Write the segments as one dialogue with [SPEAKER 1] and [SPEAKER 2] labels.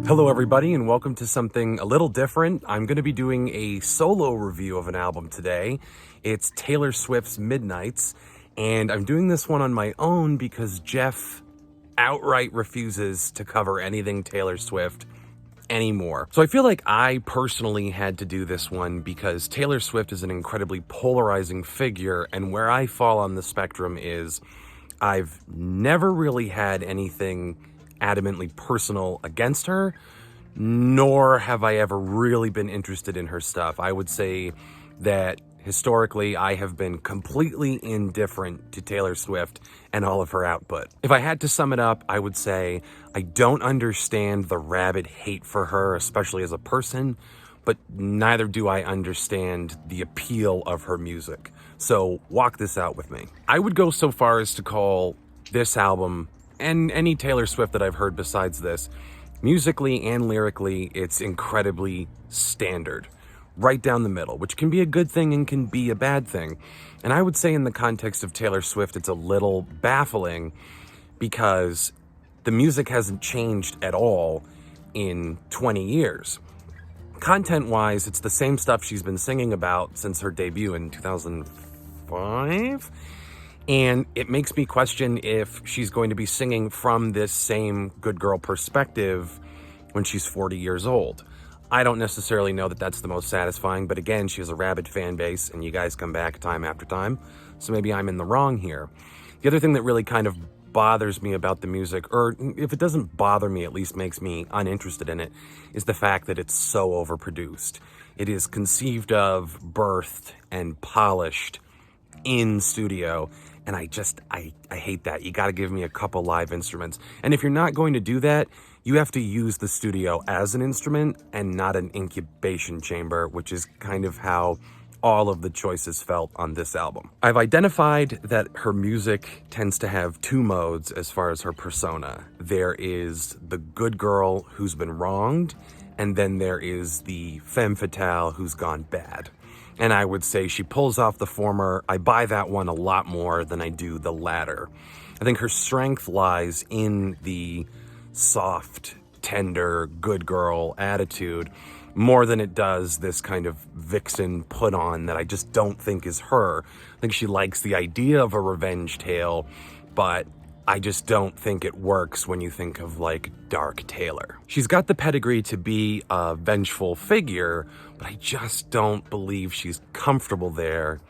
[SPEAKER 1] Hello everybody and welcome to something a little different. I'm going to be doing a solo review of an album today. It's Taylor Swift's Midnights, and I'm doing this one on my own because Jeff outright refuses to cover anything Taylor Swift anymore. So I feel like I personally had to do this one because Taylor Swift is an incredibly polarizing figure, and where I fall on the spectrum is I've never really had anything adamantly personal against her, nor have I ever really been interested in her stuff. I would say that historically I have been completely indifferent to Taylor Swift and all of her output. If I had to sum it up, I would say I don't understand the rabid hate for her, especially as a person, but neither do I understand the appeal of her music. So walk this out with me. I would go so far as to call this album, and any Taylor Swift that I've heard besides this, musically and lyrically, it's incredibly standard. Right down the middle, which can be a good thing and can be a bad thing. And I would say in the context of Taylor Swift, it's a little baffling because the music hasn't changed at all in 20 years. Content-wise, it's the same stuff she's been singing about since her debut in 2005. And it makes me question if she's going to be singing from this same good girl perspective when she's 40 years old. I don't necessarily know that that's the most satisfying, but again, she has a rabid fan base and you guys come back time after time. So maybe I'm in the wrong here. The other thing that really kind of bothers me about the music, or if it doesn't bother me, at least makes me uninterested in it, is the fact that it's so overproduced. It is conceived of, birthed, and polished in studio. And I hate that. You got to give me a couple live instruments. And if you're not going to do that, you have to use the studio as an instrument and not an incubation chamber, which is kind of how all of the choices felt on this album. I've identified that her music tends to have two modes as far as her persona. There is the good girl who's been wronged, and then there is the femme fatale who's gone bad. And I would say she pulls off the former. I buy that one a lot more than I do the latter. I think her strength lies in the soft, tender, good girl attitude more than it does this kind of vixen put on that I just don't think is her. I think she likes the idea of a revenge tale, but I just don't think it works when you think of like Dark Taylor. She's got the pedigree to be a vengeful figure, but I just don't believe she's comfortable there.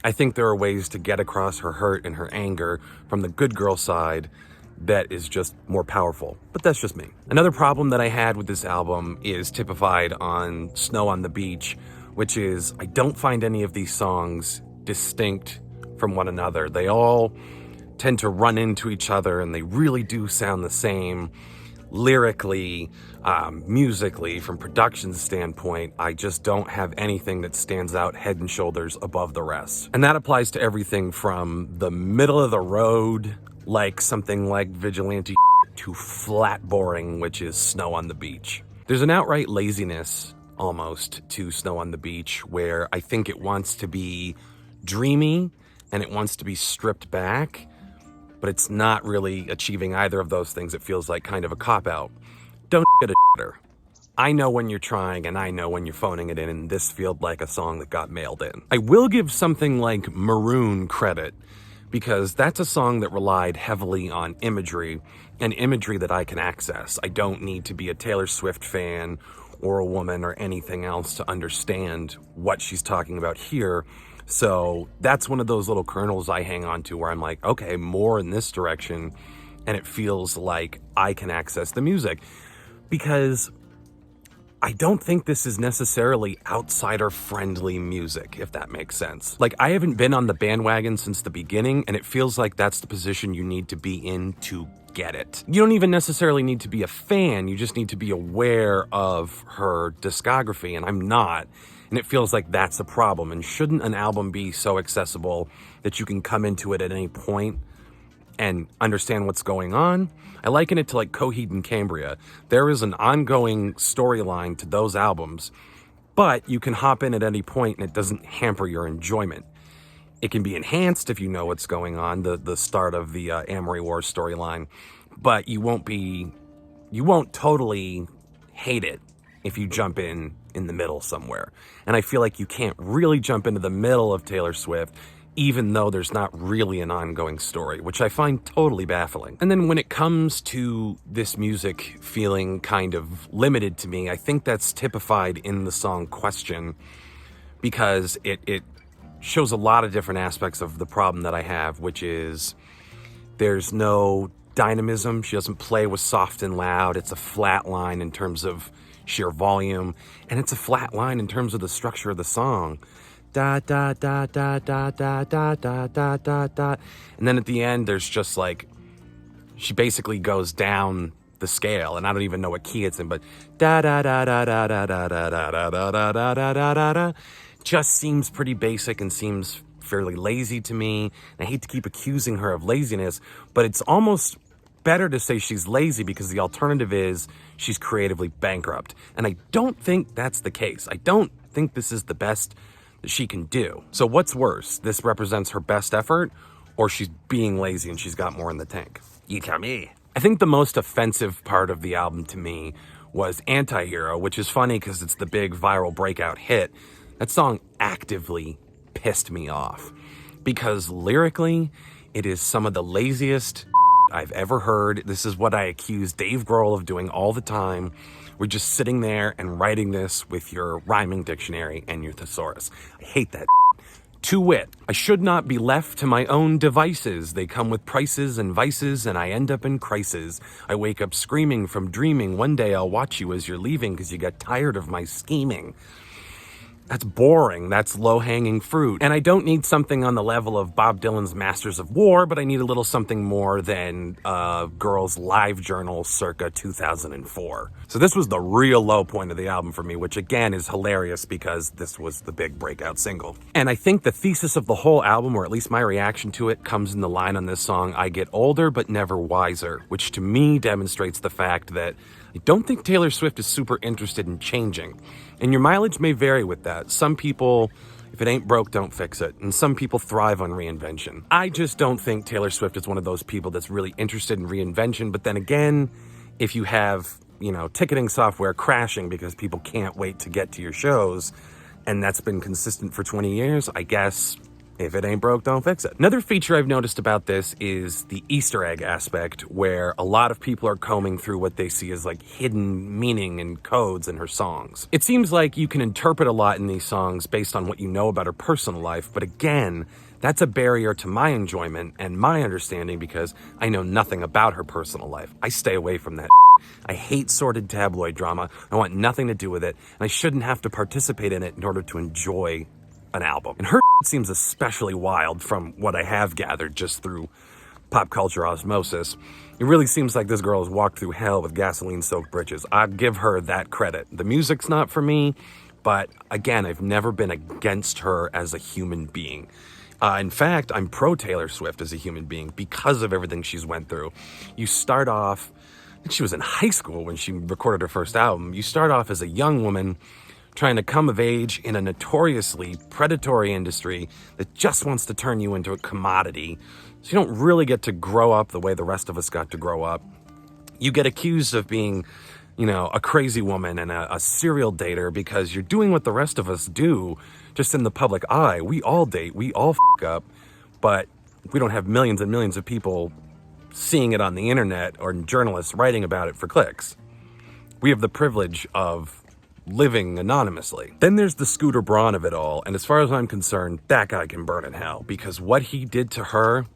[SPEAKER 1] I think there are ways to get across her hurt and her anger from the good girl side that is just more powerful, but that's just me. Another problem that I had with this album is typified on Snow on the Beach, which is I don't find any of these songs distinct from one another. They all tend to run into each other and they really do sound the same. Lyrically, musically, from production standpoint, I just don't have anything that stands out head and shoulders above the rest. And that applies to everything from the middle of the road, like something like Vigilante, to flat boring, which is Snow on the Beach. There's an outright laziness almost to Snow on the Beach where I think it wants to be dreamy and it wants to be stripped back, but it's not really achieving either of those things. It feels like kind of a cop-out. Don't get a shitter. I know when you're trying and I know when you're phoning it in, and this feels like a song that got mailed in. I will give something like Maroon credit, because that's a song that relied heavily on imagery, and imagery that I can access. I don't need to be a Taylor Swift fan or a woman or anything else to understand what she's talking about here. So that's one of those little kernels I hang on to where I'm like, okay, more in this direction, and it feels like I can access the music. Because I don't think this is necessarily outsider-friendly music, if that makes sense. Like, I haven't been on the bandwagon since the beginning, and it feels like that's the position you need to be in to get it. You don't even necessarily need to be a fan, you just need to be aware of her discography, and I'm not. And it feels like that's a problem. And shouldn't an album be so accessible that you can come into it at any point and understand what's going on? I liken it to like Coheed and Cambria. There is an ongoing storyline to those albums, but you can hop in at any point and it doesn't hamper your enjoyment. It can be enhanced if you know what's going on, the start of the Amory Wars storyline, but you won't totally hate it if you jump in the middle somewhere. And I feel like you can't really jump into the middle of Taylor Swift, even though there's not really an ongoing story, which I find totally baffling. And then when it comes to this music feeling kind of limited to me, I think that's typified in the song Question, because it shows a lot of different aspects of the problem that I have, which is there's no dynamism. She doesn't play with soft and loud. It's a flat line in terms of sheer volume, and it's a flat line in terms of the structure of the song. Da da da da da da da da da da da. And then at the end, there's just like, she basically goes down the scale, and I don't even know what key it's in, but da da da da da da da da da da da da da da da da da. Just seems pretty basic and seems fairly lazy to me. And I hate to keep accusing her of laziness, but it's almost better to say she's lazy, because the alternative is she's creatively bankrupt. And I don't think that's the case. I don't think this is the best that she can do. So what's worse? This represents her best effort, or she's being lazy and she's got more in the tank? You tell me. I think the most offensive part of the album to me was Anti-Hero, which is funny because it's the big viral breakout hit. That song actively pissed me off, because lyrically, it is some of the laziest I've ever heard. This is what I accuse Dave Grohl of doing all the time. We're just sitting there and writing this with your rhyming dictionary and your thesaurus. I hate that. To wit, I should not be left to my own devices. They come with prices and vices, and I end up in crisis. I wake up screaming from dreaming. One day I'll watch you as you're leaving because you got tired of my scheming. That's boring. That's low-hanging fruit. And I don't need something on the level of Bob Dylan's Masters of War, but I need a little something more than Girls' Live Journal circa 2004. So this was the real low point of the album for me, which again is hilarious because this was the big breakout single. And I think the thesis of the whole album, or at least my reaction to it, comes in the line on this song, I get older but never wiser, which to me demonstrates the fact that I don't think Taylor Swift is super interested in changing. And your mileage may vary with that. Some people, if it ain't broke, don't fix it. And some people thrive on reinvention. I just don't think Taylor Swift is one of those people that's really interested in reinvention. But then again, if you have, ticketing software crashing because people can't wait to get to your shows, and that's been consistent for 20 years, I guess if it ain't broke, don't fix it. Another feature I've noticed about this is the Easter egg aspect, where a lot of people are combing through what they see as like hidden meaning and codes in her songs. It seems like you can interpret a lot in these songs based on what you know about her personal life, but again, that's a barrier to my enjoyment and my understanding because I know nothing about her personal life. I stay away from that. I hate sordid tabloid drama. I want nothing to do with it, and I shouldn't have to participate in it in order to enjoy an album. And her seems especially wild from what I have gathered just through pop culture osmosis. It really seems like this girl has walked through hell with gasoline-soaked britches. I give her that credit. The music's not for me, but again, I've never been against her as a human being. In fact, I'm pro Taylor Swift as a human being because of everything she's went through. You start off, I think she was in high school when she recorded her first album. You start off as a young woman trying to come of age in a notoriously predatory industry that just wants to turn you into a commodity. So you don't really get to grow up the way the rest of us got to grow up. You get accused of being, a crazy woman and a serial dater because you're doing what the rest of us do just in the public eye. We all date, we all up, but we don't have millions and millions of people seeing it on the internet or journalists writing about it for clicks. We have the privilege of living anonymously. Then there's the Scooter Braun of it all, and as far as I'm concerned, that guy can burn in hell, because what he did to her,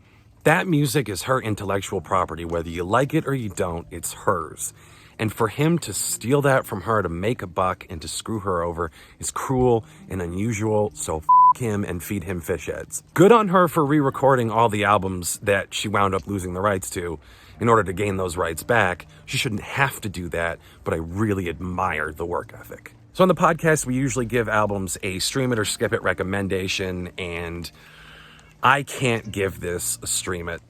[SPEAKER 1] that music is her intellectual property. Whether you like it or you don't, it's hers. And for him to steal that from her to make a buck and to screw her over is cruel and unusual, so f*** him and feed him fish heads. Good on her for re-recording all the albums that she wound up losing the rights to in order to gain those rights back. She shouldn't have to do that, but I really admire the work ethic. So on the podcast, we usually give albums a stream it or skip it recommendation, and I can't give this a stream it,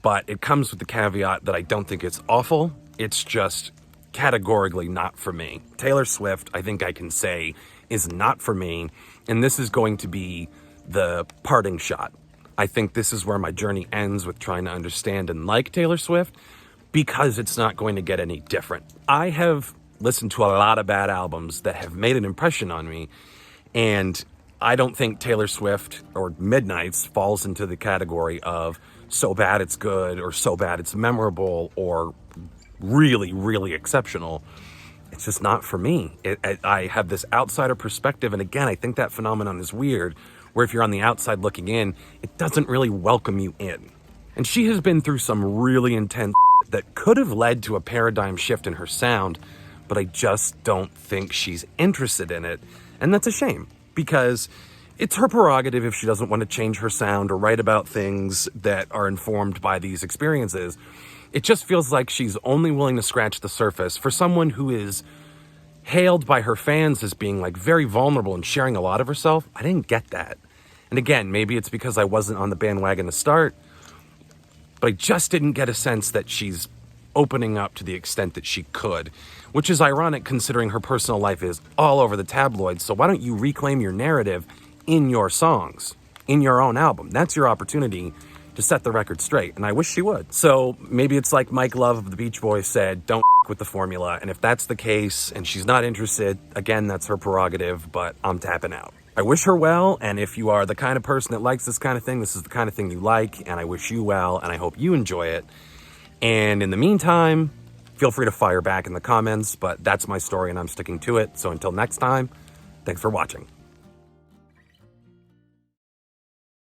[SPEAKER 1] but it comes with the caveat that I don't think it's awful. It's just categorically not for me. Taylor Swift, I think I can say, is not for me, and this is going to be the parting shot. I think this is where my journey ends with trying to understand and like Taylor Swift, because it's not going to get any different. I have listened to a lot of bad albums that have made an impression on me. And I don't think Taylor Swift or Midnights falls into the category of so bad it's good or so bad it's memorable or really, really exceptional. It's just not for me. I have this outsider perspective. And again, I think that phenomenon is weird, where if you're on the outside looking in, it doesn't really welcome you in. And she has been through some really intense that could have led to a paradigm shift in her sound, but I just don't think she's interested in it. And that's a shame, because it's her prerogative if she doesn't want to change her sound or write about things that are informed by these experiences. It just feels like she's only willing to scratch the surface for someone who is hailed by her fans as being like very vulnerable and sharing a lot of herself. I didn't get that. And again, maybe it's because I wasn't on the bandwagon to start, but I just didn't get a sense that she's opening up to the extent that she could, which is ironic considering her personal life is all over the tabloids. So why don't you reclaim your narrative in your songs, in your own album? That's your opportunity to set the record straight, and I wish she would. So maybe it's like Mike Love of the Beach Boys said, don't with the formula. And if that's the case and she's not interested, again, that's her prerogative, but I'm tapping out. I wish her well, and if you are the kind of person that likes this kind of thing, this is the kind of thing you like, and I wish you well, and I hope you enjoy it. And in the meantime, feel free to fire back in the comments, but that's my story and I'm sticking to it. So until next time, thanks for watching.